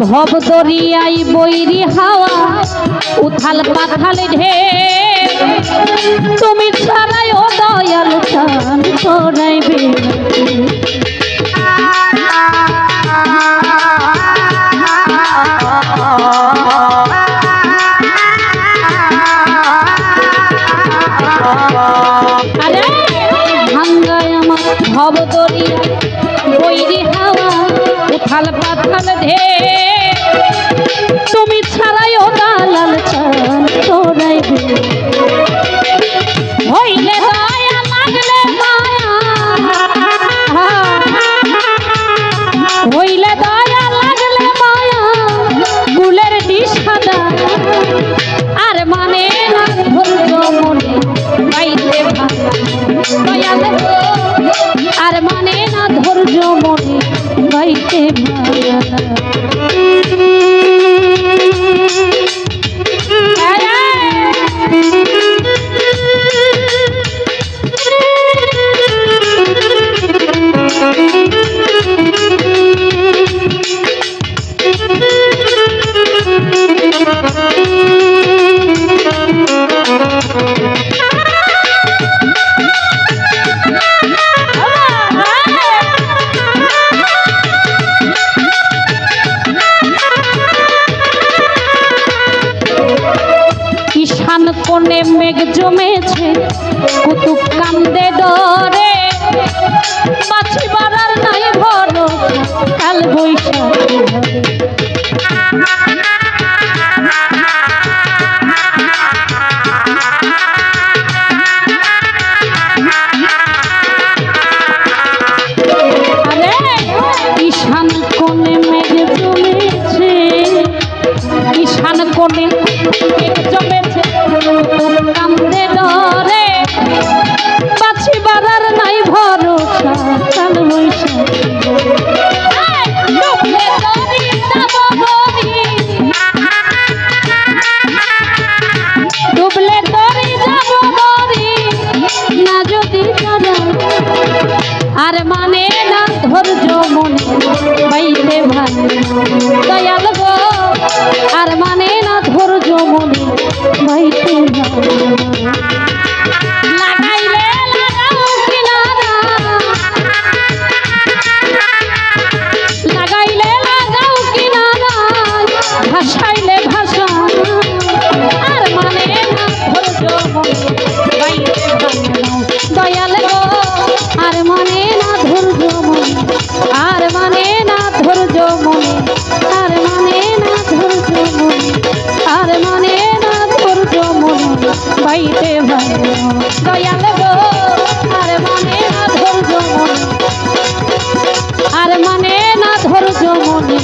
ভব দরিয়াই বৈরি হাওয়া উথাল পাথাল ঢের তুমি ছাড়াই ও দয়াল চান করাইবে আরে ভাঙ্গায় আমার ভব দরিয়া বৈরি হাওয়া উথাল পাথাল ঢের তুমি ছাড়াই ও দালাল চান করাইবে হইলে দয়া লাগলে মায়া হইলে দয়া লাগলে মায়া ফুলের দিশাদা আর মানে না ধৈর্য মনে গাইতে দয়াল আর মানে না ধৈর্য মনে গাইতে কোনে মেঘ জমেছে কুতুব কান্দে ডরে মাছি বাড়ার নাই ভরসা কাল বৈশাখী আরে ঈশান কোনে মেঘ জমেছে ঈশান কোনে মেঘ জমেছে কান্দে ডরে পাছি বাড়ার নাই ভরসা কাল বৈশাখী ডুবলে তরি যাব মরি না যদি আর মানে না ধৈর্য মনে বাইতে ভালো দয়াল গো আর মানে না ধৈর্য মনে বাইতে ভালো লাগাইলে লাগাও কিনারা লাগাইলে লাগাও কিনারা ভাসাইলে ভাষা আর মানে না ধৈর্য মনে বাইতে ভালো দয়াল গো আর মানে না ধৈর্য মনে আর মানে না ধৈর্য মনে আর মানে না ধৈর্য মনে আর মানে না ধৈর্য মনে বাইতে ভালো দয়াল গো আর মানে না ধৈর্য মনে আর মানে না ধৈর্য মনে